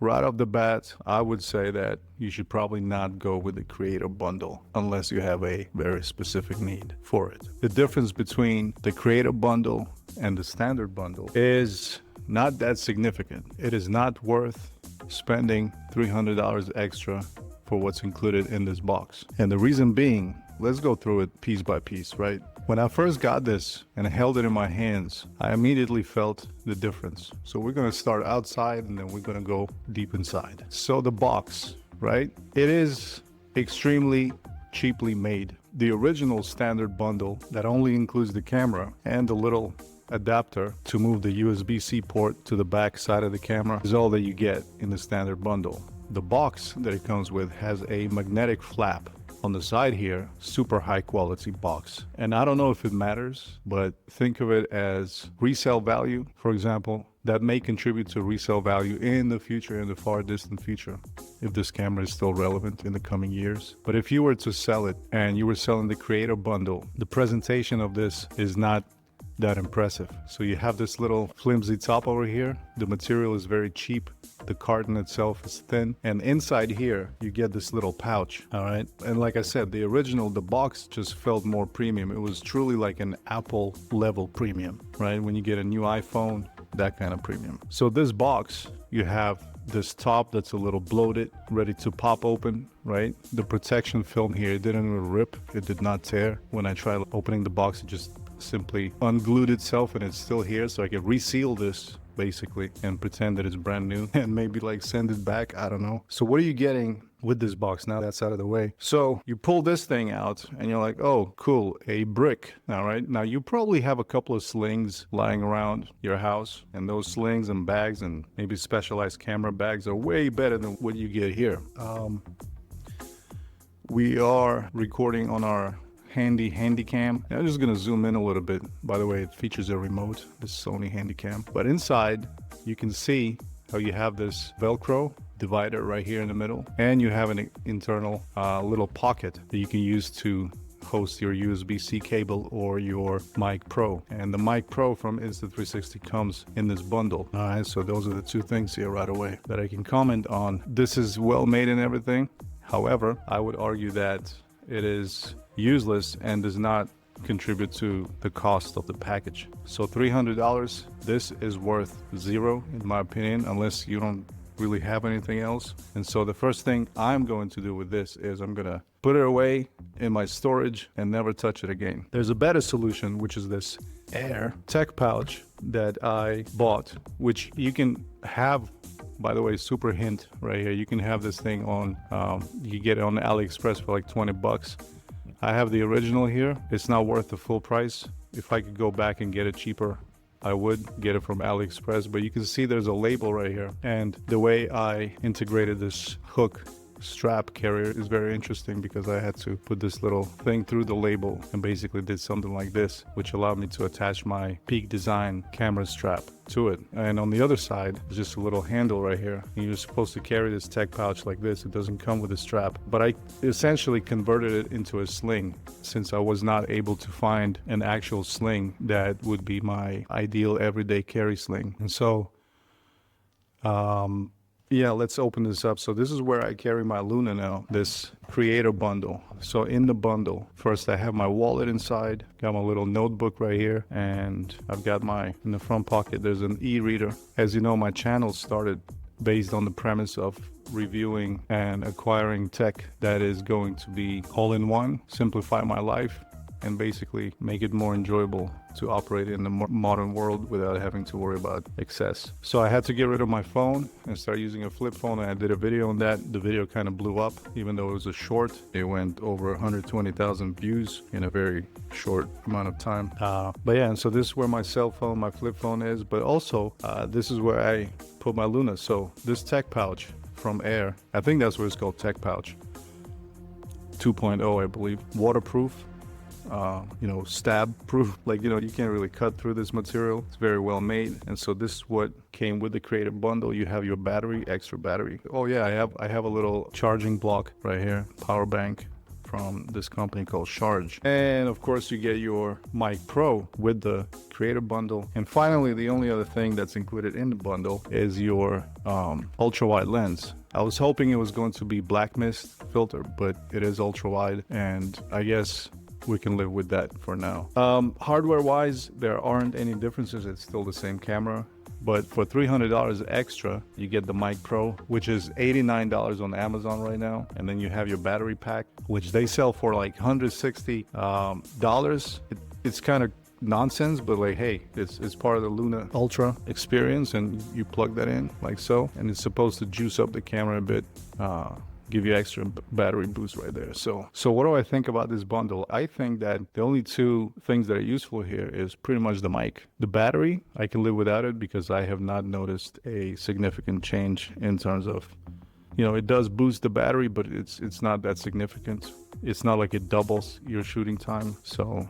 right off the bat, I would say that you should probably not go with the creator bundle unless you have a very specific need for it. The difference between the creator bundle and the standard bundle is not that significant. It is not worth spending $300 extra for what's included in this box. And the reason being, let's go through it piece by piece, right? When I first got this and held it in my hands, I immediately felt the difference. So we're gonna start outside and then we're gonna go deep inside. So the box, right? It is extremely cheaply made. The original standard bundle that only includes the camera and the little adapter to move the USB-C port to the back side of the camera is all that you get in the standard bundle. The box that it comes with has a magnetic flap on the side here, super high quality box. And I don't know if it matters, but think of it as resale value, for example, that may contribute to resale value in the future, in the far distant future, if this camera is still relevant in the coming years. But if you were to sell it and you were selling the creator bundle, the presentation of this is not that impressive. So you have this little flimsy top over here. The material is very cheap. The carton itself is thin. And inside here, you get this little pouch, all right? And like I said, the box just felt more premium. It was truly like an Apple level premium, right? When you get a new iPhone, that kind of premium. So this box, you have this top that's a little bloated, ready to pop open, right? The protection film here, it didn't even rip. It did not tear. When I tried opening the box, it just simply unglued itself and it's still here. So I can reseal this basically and pretend that it's brand new and maybe like send it back. I don't know. So what are you getting with this box now that's out of the way? So you pull this thing out and you're like, oh, cool, a brick. All right. Now you probably have a couple of slings lying around your house, and those slings and bags and maybe specialized camera bags are way better than what you get here. We are recording on our handy cam. I'm just gonna zoom in a little bit. By the way, it features a remote, this Sony Handycam. But inside, you can see how you have this Velcro divider right here in the middle, and you have an internal little pocket that you can use to host your USB-C cable or your Mic Pro. And the Mic Pro from Insta360 comes in this bundle. All right, so those are the two things here right away that I can comment on. This is well made and everything. However, I would argue that it is useless and does not contribute to the cost of the package. So $300, this is worth zero in my opinion, unless you don't really have anything else. And so the first thing I'm going to do with this is I'm gonna put it away in my storage and never touch it again. There's a better solution, which is this Air tech pouch that I bought, which you can have. By the way, super hint right here. You can have this thing on, you get it on AliExpress for like 20 bucks. I have the original here. It's not worth the full price. If I could go back and get it cheaper, I would get it from AliExpress, but you can see there's a label right here. And the way I integrated this hook strap carrier is very interesting because I had to put this little thing through the label and basically did something like this, which allowed me to attach my Peak Design camera strap to it. And on the other side, there's just a little handle right here. And you're supposed to carry this tech pouch like this. It doesn't come with a strap, but I essentially converted it into a sling since I was not able to find an actual sling that would be my ideal everyday carry sling. And so, yeah, let's open this up. So this is where I carry my Luna now, this creator bundle. So in the bundle, first I have my wallet inside, got my little notebook right here, and I've got in the front pocket, there's an e-reader. As you know, my channel started based on the premise of reviewing and acquiring tech that is going to be all-in-one, simplify my life, and basically make it more enjoyable to operate in the modern world without having to worry about excess. So I had to get rid of my phone and start using a flip phone, and I did a video on that. The video kind of blew up, even though it was a short. It went over 120,000 views in a very short amount of time. But yeah, and so this is where my cell phone, my flip phone is, but also this is where I put my Luna. So this tech pouch from Air, I think that's what it's called, tech pouch 2.0, I believe, waterproof. You know, stab proof, like, you know, you can't really cut through this material. It's very well made. And so this is what came with the creator bundle. You have your battery, extra battery. Oh yeah, I have a little charging block right here, power bank from this company called Charge. And of course you get your mic pro with the creator bundle. And finally, the only other thing that's included in the bundle is your ultra wide lens. I was hoping it was going to be black mist filter, but it is ultra wide, and I guess we can live with that for now. Hardware wise, there aren't any differences. It's still the same camera. But for $300 extra, you get the Mic Pro, which is $89 on Amazon right now. And then you have your battery pack, which they sell for like $160. It's kind of nonsense, but like, hey, it's part of the Luna Ultra experience, and you plug that in like so, and it's supposed to juice up the camera a bit, give you extra battery boost right there. So what do I think about this bundle? I think that the only two things that are useful here is pretty much the mic. The battery, I can live without it because I have not noticed a significant change in terms of, you know, it does boost the battery, but it's not that significant. It's not like it doubles your shooting time. So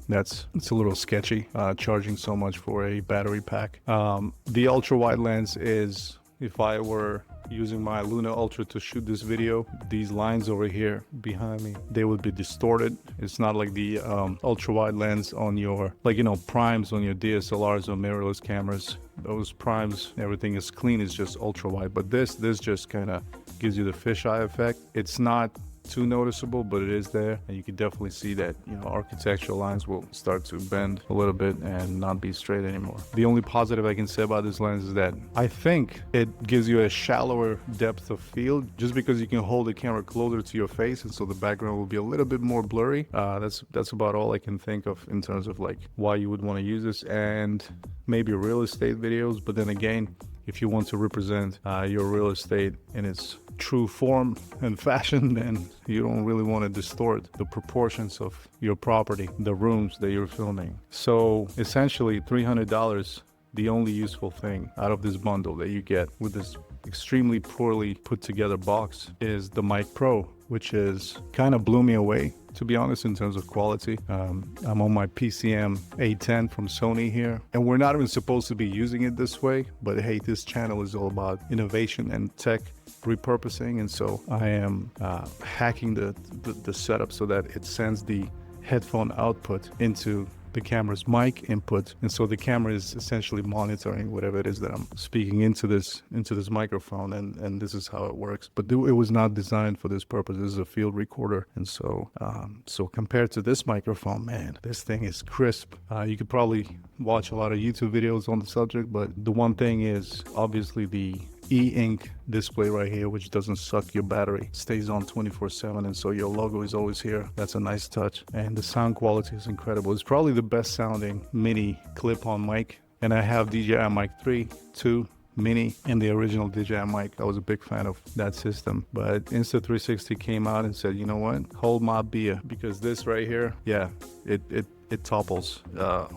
it's a little sketchy, charging so much for a battery pack. The ultra wide lens is, if I were using my Luna Ultra to shoot this video, these lines over here behind me, they would be distorted. It's not like the ultra wide lens on your, like, you know, primes on your DSLRs or mirrorless cameras. Those primes, everything is clean, it's just ultra wide. But this just kind of gives you the fisheye effect. It's not too noticeable, but it is there, and you can definitely see that, you know, architectural lines will start to bend a little bit and not be straight anymore. The only positive I can say about this lens is that I think it gives you a shallower depth of field, just because you can hold the camera closer to your face, and so the background will be a little bit more blurry. That's about all I can think of in terms of like why you would want to use this, and maybe real estate videos. But then again, if you want to represent your real estate in its true form and fashion, then you don't really want to distort the proportions of your property, the rooms that you're filming. So essentially $300, the only useful thing out of this bundle that you get with this extremely poorly put together box is the Mic Pro, which is kind of blew me away, to be honest, in terms of quality. I'm on my PCM A10 from Sony here, and we're not even supposed to be using it this way, but hey, this channel is all about innovation and tech repurposing, and so I am hacking the setup so that it sends the headphone output into the camera's mic input, and so the camera is essentially monitoring whatever it is that I'm speaking into this microphone, and this is how it works. But it was not designed for this purpose. This is a field recorder, and so compared to this microphone, man, this thing is crisp. You could probably watch a lot of YouTube videos on the subject, but the one thing is obviously the e-ink display right here, which doesn't suck your battery, stays on 24/7, and so your logo is always here. That's a nice touch, and the sound quality is incredible. It's probably the best sounding mini clip-on mic, and I have DJI Mic 3, 2, Mini, and the original DJI mic. I was a big fan of that system, but Insta360 came out and said, you know what, hold my beer, because this right here, yeah, it topples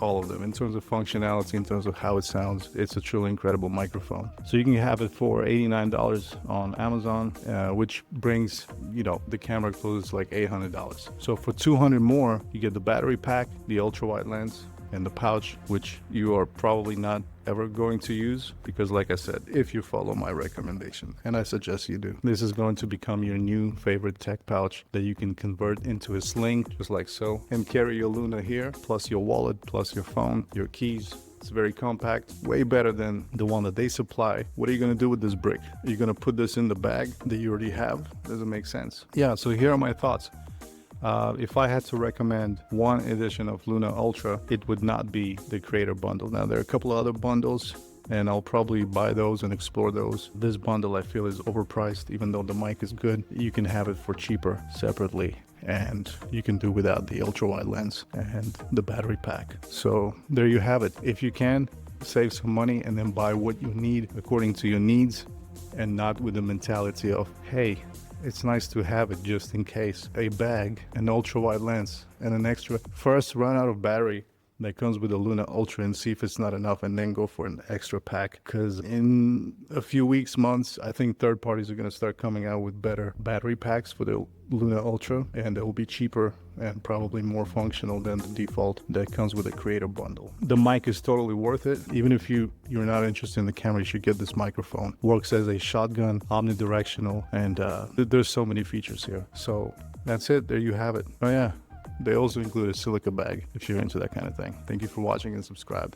all of them in terms of functionality, in terms of how it sounds. It's a truly incredible microphone. So you can have it for $89 on Amazon, which brings, you know, the camera close like $800. So for $200 more, you get the battery pack, the ultra wide lens, and the pouch, which you are probably not ever going to use, because like I said, if you follow my recommendation, and I suggest you do, this is going to become your new favorite tech pouch that you can convert into a sling, just like so, and carry your Luna here, plus your wallet, plus your phone, your keys. It's very compact, way better than the one that they supply. What are you going to do with this brick? Are you going to put this in the bag that you already have? Doesn't make sense. Yeah, so here are my thoughts. If I had to recommend one edition of Luna Ultra, it would not be the Creator Bundle. Now, there are a couple of other bundles, and I'll probably buy those and explore those. This bundle I feel is overpriced, even though the mic is good. You can have it for cheaper separately, and you can do without the ultra wide lens and the battery pack. So there you have it. If you can, save some money and then buy what you need according to your needs, and not with the mentality of, hey, it's nice to have it just in case. A bag, an ultra wide lens, and an extra. First, run out of battery that comes with the Luna Ultra and see if it's not enough, and then go for an extra pack. Because in a few weeks, months, I think third parties are going to start coming out with better battery packs for the Luna Ultra, and it will be cheaper and probably more functional than the default that comes with a Creator Bundle. The mic is totally worth it. Even if you're not interested in the camera, you should get this microphone. Works as a shotgun, omnidirectional, and there's so many features here. So that's it. There you have it. Oh yeah, they also include a silica bag if you're into that kind of thing. Thank you for watching and subscribe.